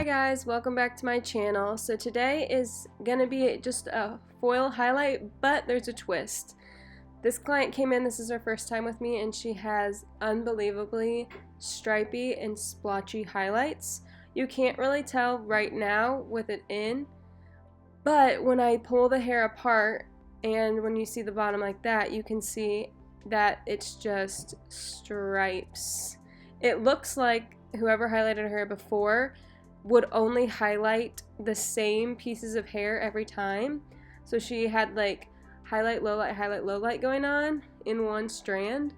guys, welcome back to my channel. So today is gonna be just a foil highlight, but there's a twist. This client came in, this is her first time with me, and she has unbelievably stripey and splotchy highlights. You can't really tell right now with it in, but when I pull the hair apart and when you see the bottom like that, you can see that it's just stripes. It looks like whoever highlighted her hair before would only highlight the same pieces of hair every time. So she had like highlight, low light going on in one strand,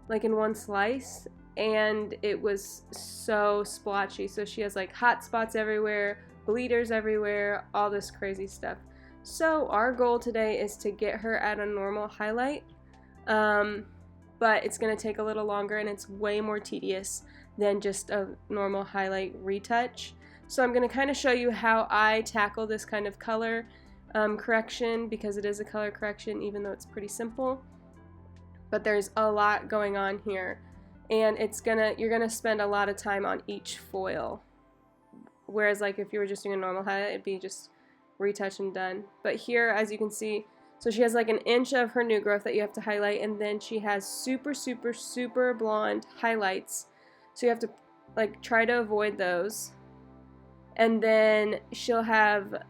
like in one slice, and it was so splotchy. So she has like hot spots everywhere, bleeders everywhere, all this crazy stuff. So our goal today is to get her at a normal highlight, but it's gonna take a little longer and it's way more tedious than just a normal highlight retouch. So I'm going to kind of show you how I tackle this kind of color correction, because it is a color correction even though it's pretty simple. But there's a lot going on here, and you're gonna spend a lot of time on each foil. Whereas like if you were just doing a normal highlight, it'd be just retouch and done. But here, as you can see, so she has like an inch of her new growth that you have to highlight, and then she has super blonde highlights. So you have to like try to avoid those. And then she'll have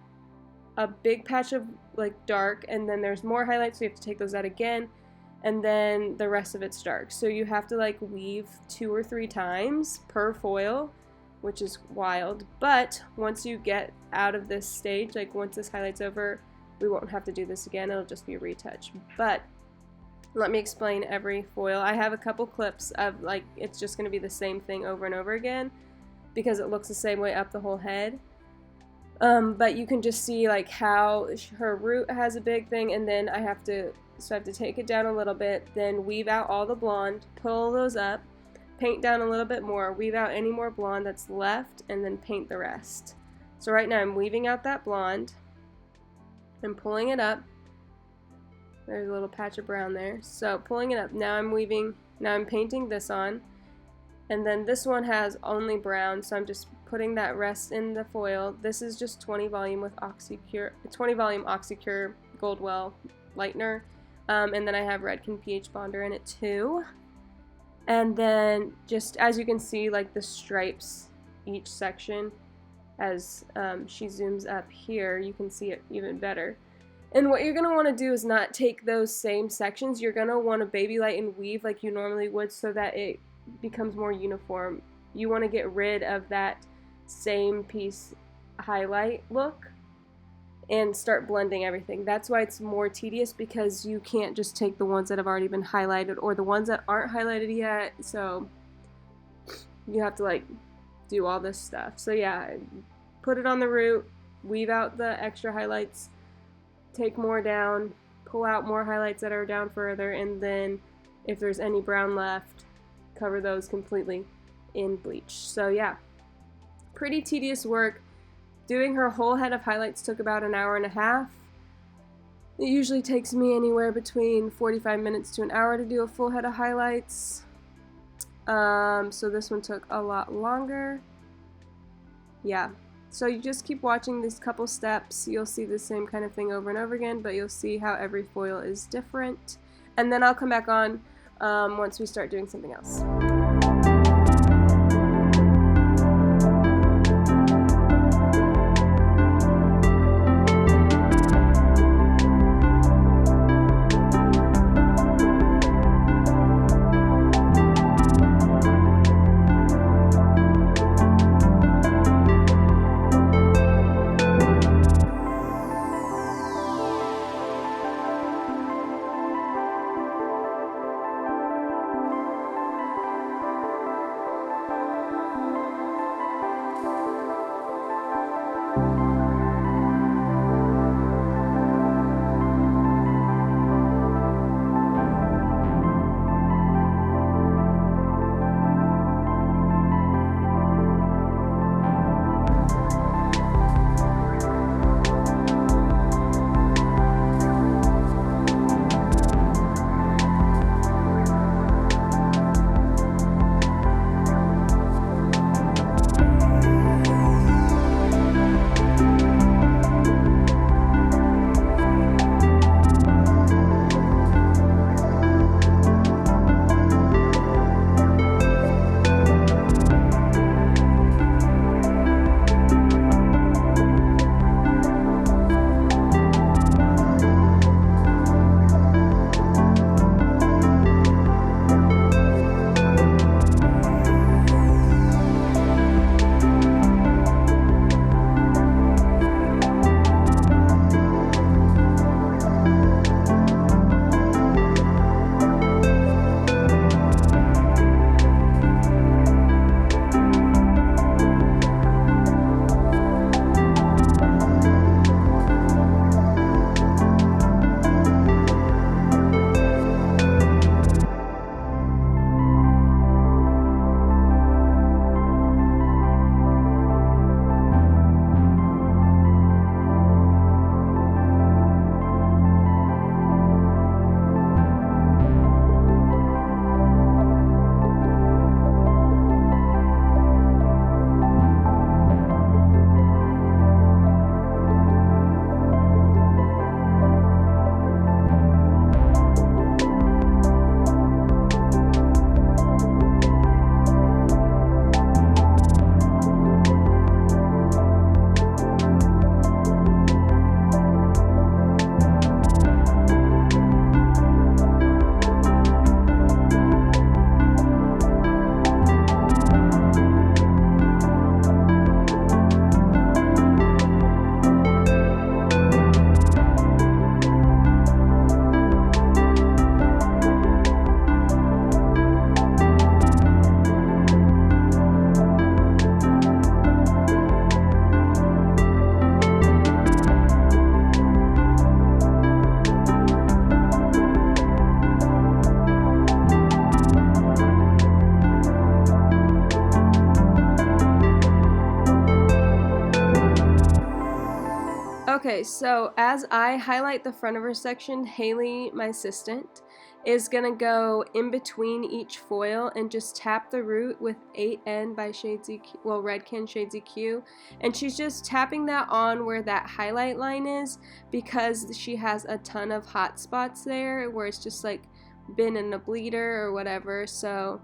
a big patch of like dark, and then there's more highlights, so you have to take those out again, and then the rest of it's dark. So you have to like weave 2 or 3 times per foil, which is wild. But once you get out of this stage, like once this highlight's over, we won't have to do this again, it'll just be a retouch. But let me explain every foil. I have a couple clips of like it's just going to be the same thing over and over again, because it looks the same way up the whole head. But you can just see like how her root has a big thing, and then I have to take it down a little bit, then weave out all the blonde, pull those up, paint down a little bit more, weave out any more blonde that's left, and then paint the rest. So right now I'm weaving out that blonde and pulling it up. There's a little patch of brown there. So pulling it up, now I'm painting this on. And then this one has only brown, so I'm just putting that rest in the foil. This is just 20 volume with Oxycur, 20 volume Oxycur Goldwell lightener. And then I have Redken pH bonder in it too. And then just as you can see, like the stripes each section, as she zooms up here, you can see it even better. And what you're going to want to do is not take those same sections. You're going to want to baby light and weave like you normally would, so that it becomes more uniform. You want to get rid of that same piece highlight look and start blending everything. That's why it's more tedious, because you can't just take the ones that have already been highlighted or the ones that aren't highlighted yet. So you have to like do all this stuff. So yeah, put it on the root, weave out the extra highlights, take more down, pull out more highlights that are down further, and then if there's any brown left, cover those completely in bleach. So yeah, pretty tedious work. Doing her whole head of highlights took about an hour and a half. It usually takes me anywhere between 45 minutes to an hour to do a full head of highlights. So this one took a lot longer. Yeah, so you just keep watching these couple steps. You'll see the same kind of thing over and over again, but you'll see how every foil is different. And then I'll come back on once we start doing something else. Okay, so as I highlight the front of her section, Haley, my assistant, is going to go in between each foil and just tap the root with 8N by Redken Shades EQ. And she's just tapping that on where that highlight line is, because she has a ton of hot spots there where it's just like been in a bleeder or whatever. So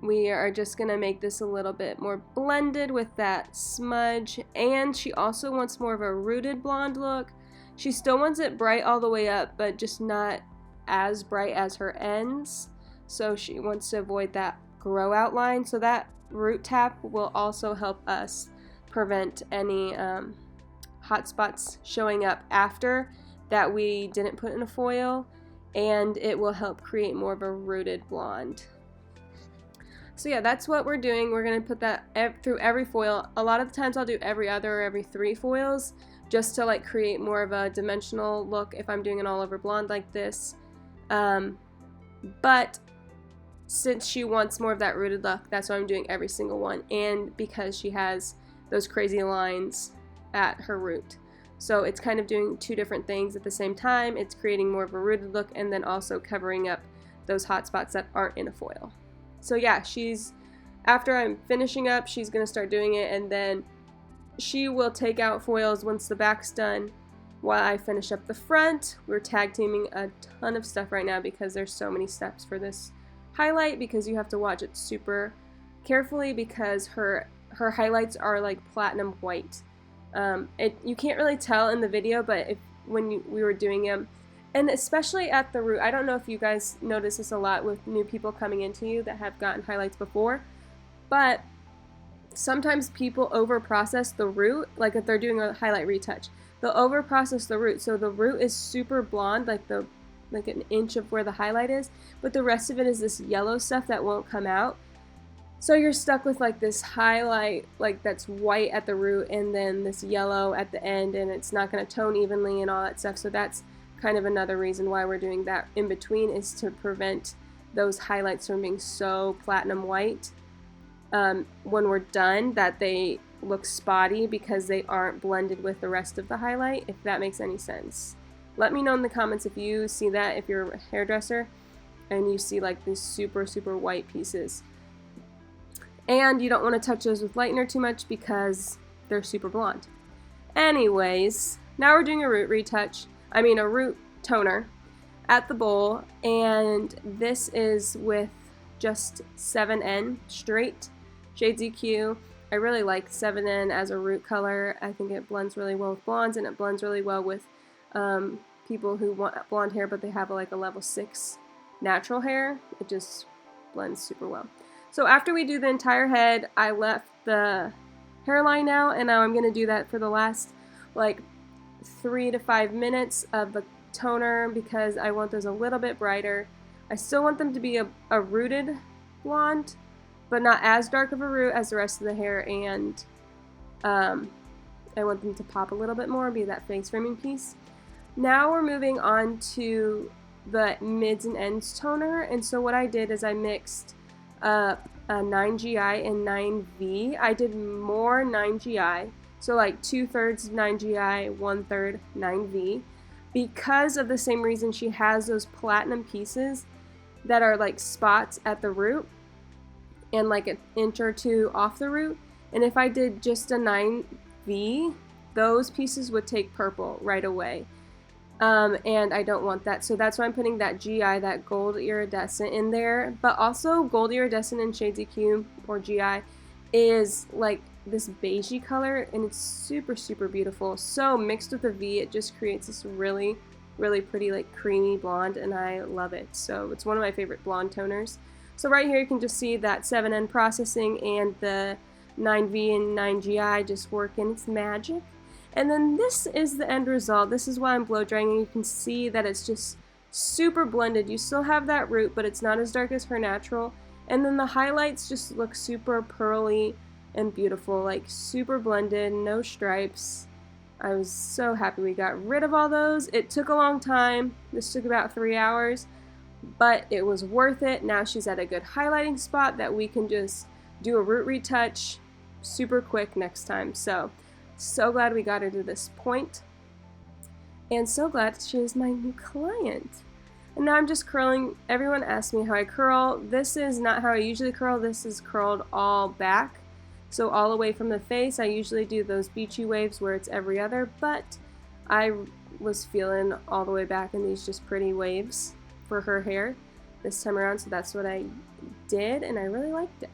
we are just going to make this a little bit more blended with that smudge. And she also wants more of a rooted blonde look. She still wants it bright all the way up, but just not as bright as her ends. So she wants to avoid that grow out line. So that root tap will also help us prevent any hot spots showing up after that we didn't put in a foil. And it will help create more of a rooted blonde. So yeah, that's what we're doing. We're going to put that through every foil. A lot of the times I'll do every other or every 3 foils just to like create more of a dimensional look if I'm doing an all over blonde like this. But since she wants more of that rooted look, that's why I'm doing every single one. And because she has those crazy lines at her root. So it's kind of doing 2 different things at the same time. It's creating more of a rooted look and then also covering up those hot spots that aren't in a foil. So yeah, after I'm finishing up, she's going to start doing it, and then she will take out foils once the back's done while I finish up the front. We're tag teaming a ton of stuff right now because there's so many steps for this highlight, because you have to watch it super carefully because her highlights are like platinum white. You can't really tell in the video, but we were doing them, and especially at the root, I don't know if you guys notice this a lot with new people coming into you that have gotten highlights before, but sometimes people over-process the root, like if they're doing a highlight retouch. They'll over-process the root, so the root is super blonde, like an inch of where the highlight is, but the rest of it is this yellow stuff that won't come out. So you're stuck with like this highlight, like that's white at the root, and then this yellow at the end, and it's not going to tone evenly and all that stuff. So that's kind of another reason why we're doing that in between, is to prevent those highlights from being so platinum white when we're done that they look spotty because they aren't blended with the rest of the highlight, if that makes any sense. Let me know in the comments if you see that, if you're a hairdresser and you see like these super white pieces. And you don't want to touch those with lightener too much because they're super blonde. Anyways, now we're doing a root toner at the bowl, and this is with just 7N straight Shades EQ. I really like 7N as a root color. I think it blends really well with blondes, and it blends really well with people who want blonde hair but they have like a level 6 natural hair. It just blends super well. So after we do the entire head, I left the hairline out, and now I'm going to do that for the last like 3 to 5 minutes of the toner because I want those a little bit brighter. I still want them to be a rooted blonde, but not as dark of a root as the rest of the hair, and I want them to pop a little bit more, be that face framing piece. Now we're moving on to the mids and ends toner, and so what I did is I mixed a 9GI and 9V. I did more 9GI, so like 2/3 9GI, 1/3 9V, because of the same reason she has those platinum pieces that are like spots at the root and like an inch or 2 off the root. And if I did just a 9V, those pieces would take purple right away. And I don't want that, so that's why I'm putting that GI, that gold iridescent in there. But also gold iridescent in Shades EQ or GI is like this beigey color, and it's super beautiful. So mixed with the V, it just creates this really pretty like creamy blonde, and I love it. So it's one of my favorite blonde toners. So right here you can just see that 7N processing and the 9V and 9GI just working its magic. And then this is the end result. This is why I'm blow drying, and you can see that it's just super blended. You still have that root, but it's not as dark as her natural. And then the highlights just look super pearly and beautiful, like super blended, no stripes. I was so happy we got rid of all those. It took a long time. This took about 3 hours, but it was worth it. Now she's at a good highlighting spot that we can just do a root retouch super quick next time. So glad we got her to this point. and so glad she is my new client. And now I'm just curling. Everyone asks me how I curl. This is not how I usually curl. This is curled all back, so all the way from the face. I usually do those beachy waves where it's every other, but I was feeling all the way back in these just pretty waves for her hair this time around, so that's what I did, and I really liked it.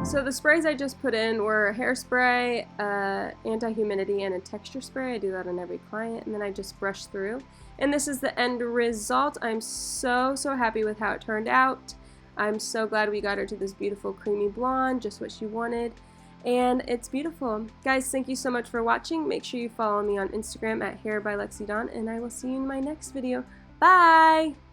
So the sprays I just put in were hairspray, anti-humidity, and a texture spray. I do that on every client, and then I just brush through. And this is the end result. I'm so happy with how it turned out. I'm so glad we got her to this beautiful creamy blonde, just what she wanted. And it's beautiful. Guys, thank you so much for watching. Make sure you follow me on Instagram at Hair by Lexi Dawn, and I will see you in my next video. Bye!